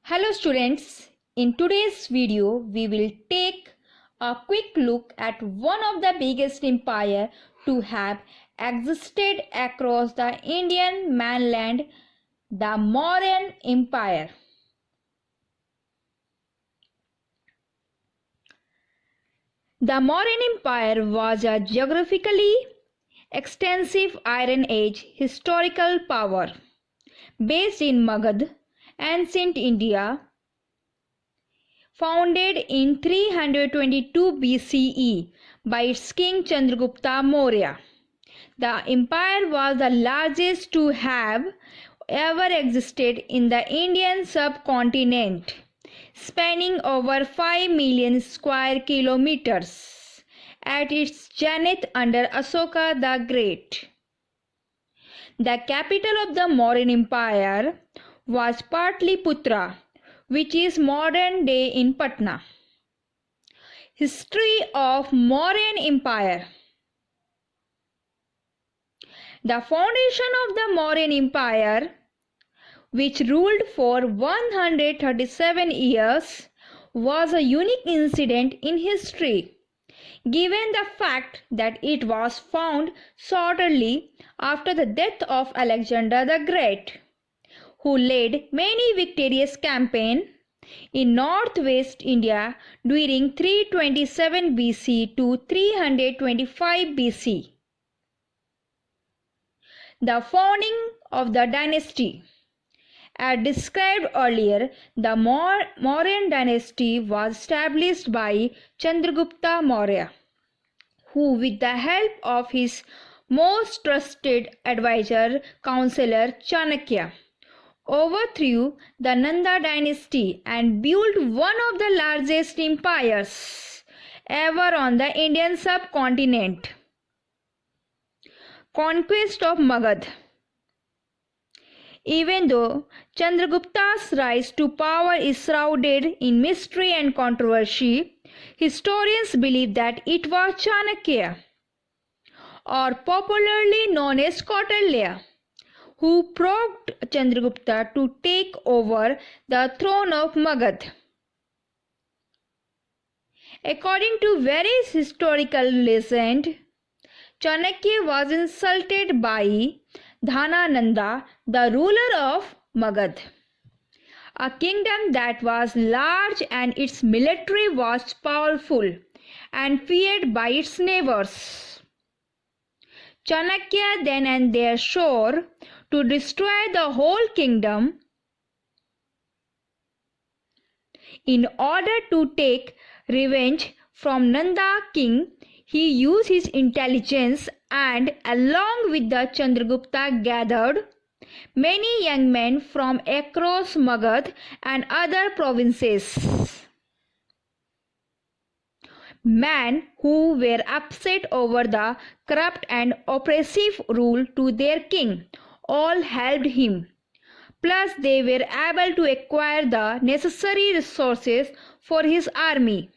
Hello students, in today's video we will take a quick look at one of the biggest empire to have existed across the Indian mainland, the Mauryan Empire. The Mauryan Empire was a geographically extensive Iron Age historical power based in Magad, ancient India, founded in 322 BCE by its king Chandragupta Maurya. The empire was the largest to have ever existed in the Indian subcontinent, spanning over 5 million square kilometers at its zenith under Asoka the Great. The capital of the Mauryan Empire was Patliputra, which is modern day in Patna. History of Mauryan Empire. The foundation of the Mauryan Empire, which ruled for 137 years, was a unique incident in history, given the fact that it was found shortly after the death of Alexander the Great, who led many victorious campaigns in northwest India during 327 BC to 325 BC. The founding of the dynasty. As described earlier, the Mauryan dynasty was established by Chandragupta Maurya, who, with the help of his most trusted advisor, counselor Chanakya, overthrew the Nanda dynasty and built one of the largest empires ever on the Indian subcontinent. Conquest of Magad. Even though Chandragupta's rise to power is shrouded in mystery and controversy, historians believe that it was Chanakya, or popularly known as Kautilya, who provoked Chandragupta to take over the throne of Magad. According to various historical legends, Chanakya was insulted by Dhanananda, the ruler of Magad, a kingdom that was large and its military was powerful and feared by its neighbors. Chanakya then and there swore to destroy the whole kingdom. In order to take revenge from Nanda king, he used his intelligence and, along with the Chandragupta, gathered many young men from across Magad and other provinces. Men who were upset over the corrupt and oppressive rule to their king all helped him. Plus, they were able to acquire the necessary resources for his army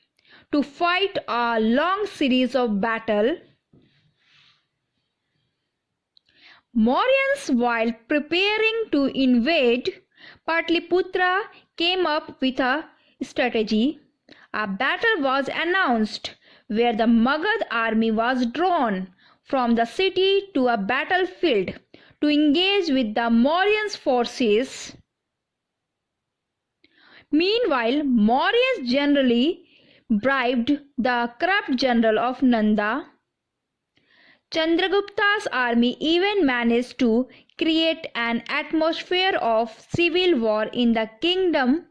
to fight a long series of battles. Mauryans, while preparing to invade Patliputra, came up with a strategy. A battle was announced where the Magad army was drawn from the city to a battlefield to engage with the Mauryans' forces. Meanwhile, Mauryans generally bribed the corrupt general of Nanda. Chandragupta's army even managed to create an atmosphere of civil war in the kingdom,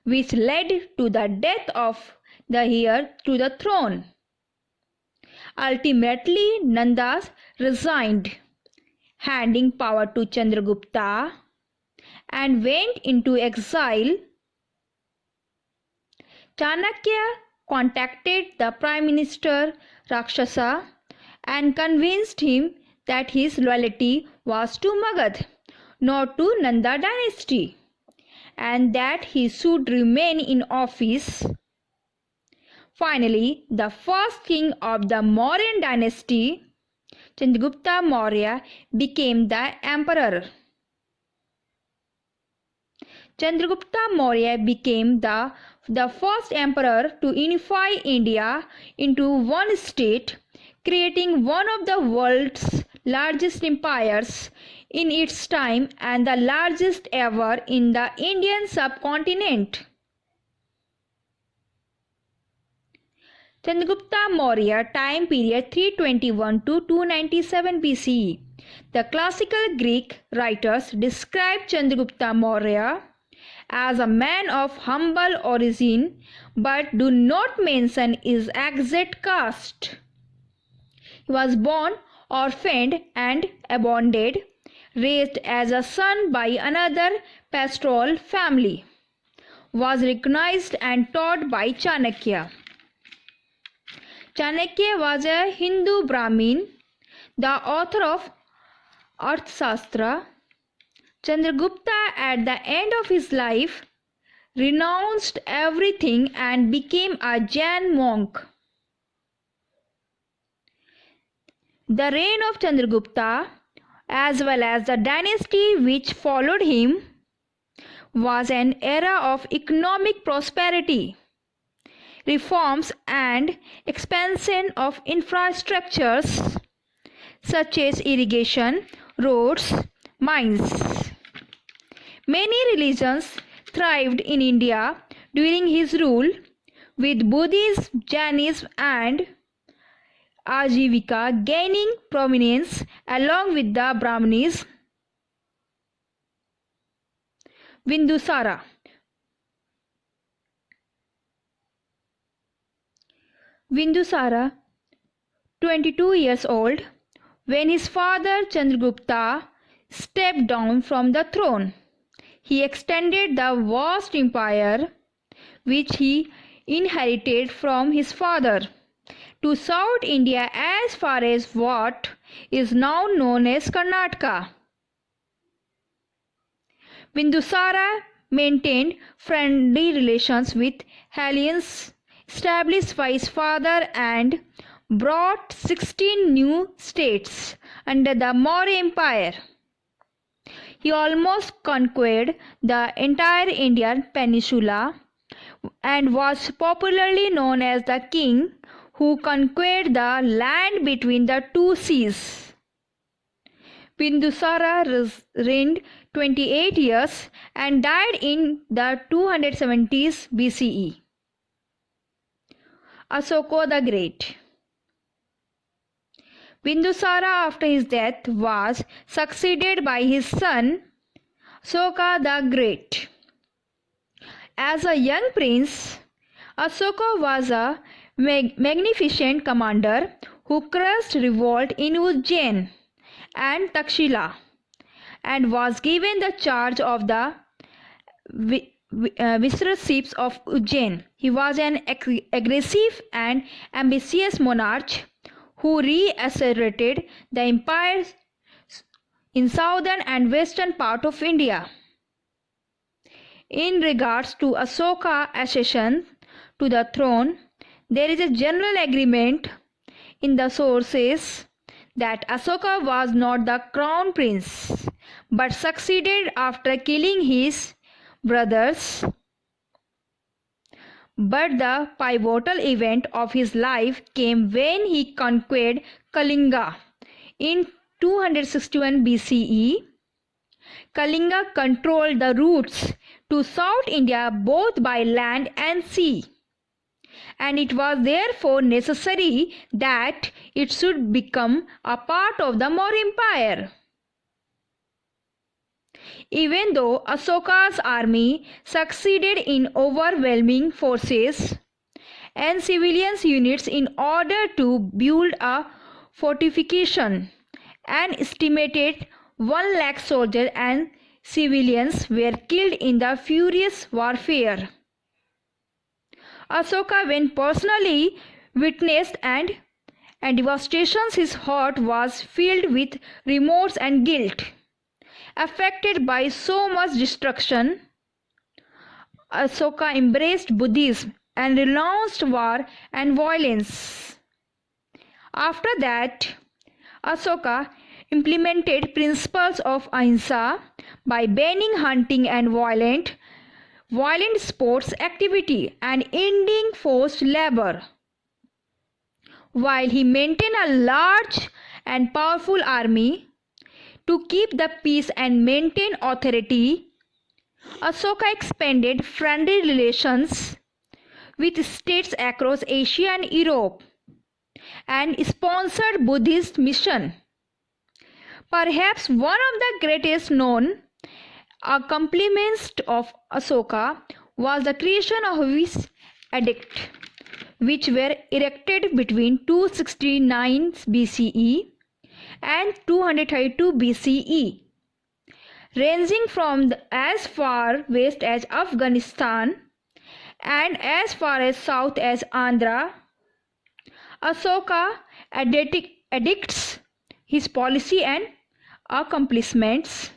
which led to the death of the heir to the throne. Ultimately, Nanda resigned, handing power to Chandragupta, and went into exile. Chanakya contacted the Prime Minister Rakshasa and convinced him that his loyalty was to Magad, not to Nanda dynasty, and that he should remain in office. Finally, the first king of the Mauryan dynasty, Chandragupta Maurya, became the emperor. Chandragupta Maurya became the first emperor to unify India into one state, creating one of the world's largest empires in its time and the largest ever in the Indian subcontinent. Chandragupta Maurya time period 321 to 297 BCE. The classical Greek writers describe Chandragupta Maurya as a man of humble origin but do not mention his exact caste. He was born orphaned and abandoned, raised as a son by another pastoral family, was recognized and taught by Chanakya. Chanakya was a Hindu Brahmin, the author of Arthashastra. Chandragupta, at the end of his life, renounced everything and became a Jain monk. The reign of Chandragupta, as well as the dynasty which followed him, was an era of economic prosperity, reforms and expansion of infrastructures such as irrigation, roads, mines. Many religions thrived in India during his rule, with Buddhism, Jainism and Ajivika gaining prominence along with the Brahmanism. Bindusara. Bindusara, 22 years old, when his father Chandragupta stepped down from the throne. He extended the vast empire which he inherited from his father to South India as far as what is now known as Karnataka. Bindusara maintained friendly relations with Hellenes established by his father and brought 16 new states under the Maurya Empire. He almost conquered the entire Indian peninsula and was popularly known as the king who conquered the land between the two seas. Bindusara reigned 28 years and died in the 270s BCE. Ashoka the Great. Bindusara after his death was succeeded by his son Ashoka the Great. As a young prince, Ashoka was a magnificent commander who crushed revolt in Ujjain and Takshila and was given the charge of the viceroyships of Ujjain. He was an aggressive and ambitious monarch who reasserted the empire in southern and western part of India. In regards to Ashoka's accession to the throne, there is a general agreement in the sources that Ashoka was not the crown prince but succeeded after killing his brothers. But the pivotal event of his life came when he conquered Kalinga in 261 BCE. Kalinga controlled the routes to South India both by land and sea, and it was therefore necessary that it should become a part of the Maurya Empire. Even though Ashoka's army succeeded in overwhelming forces and civilian units in order to build a fortification, an estimated 1 lakh soldiers and civilians were killed in the furious warfare. Ashoka, when personally witnessed and devastations, his heart was filled with remorse and guilt. Affected by so much destruction, Ashoka embraced Buddhism and renounced war and violence. After that, Ashoka implemented principles of ahimsa by banning hunting and violent sports activity and ending forced labor. While he maintained a large and powerful army to keep the peace and maintain authority, Asoka expanded friendly relations with states across Asia and Europe and sponsored Buddhist mission. Perhaps one of the greatest known accomplishments of Asoka was the creation of his edicts, which were erected between 269 BCE and 232 BCE, ranging from as far west as Afghanistan and as far as south as Andhra. Asoka edicts, his policy and accomplishments,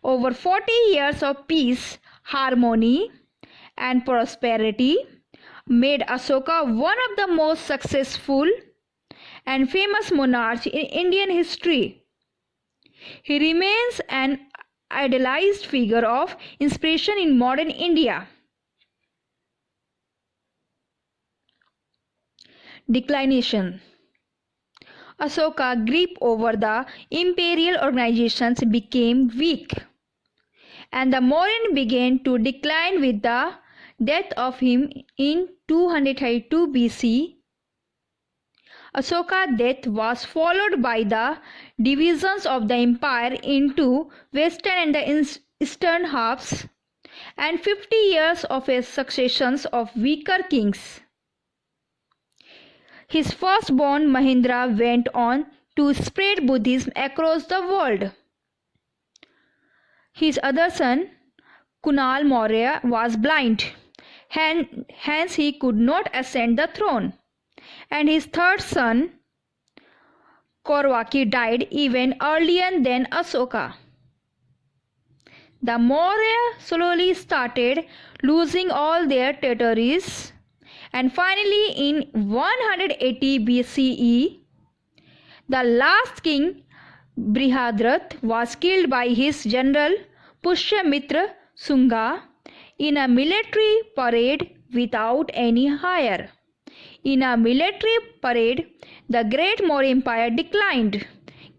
over 40 years of peace, harmony, and prosperity made Asoka one of the most successful and famous monarchs in Indian history. He remains an idealized figure of inspiration in modern India. Declination. Asoka's grip over the imperial organizations became weak, and the Mauryan began to decline with the death of him in 232 BC. Asoka's death was followed by the divisions of the empire into western and the eastern halves, and 50 years of a succession of weaker kings. His firstborn Mahendra went on to spread Buddhism across the world. His other son, Kunal Maurya, was blind, hence he could not ascend the throne, and his third son, Kaurvaki, died even earlier than Asoka. The Maurya slowly started losing all their territories, and finally in 180 BCE, the last king Brihadratha was killed by his general Pushyamitra Shunga in a military parade without any hire. In a military parade, the great Maurya Empire declined,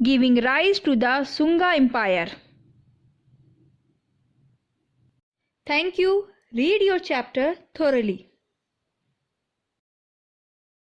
giving rise to the Shunga Empire. Thank you. Read your chapter thoroughly.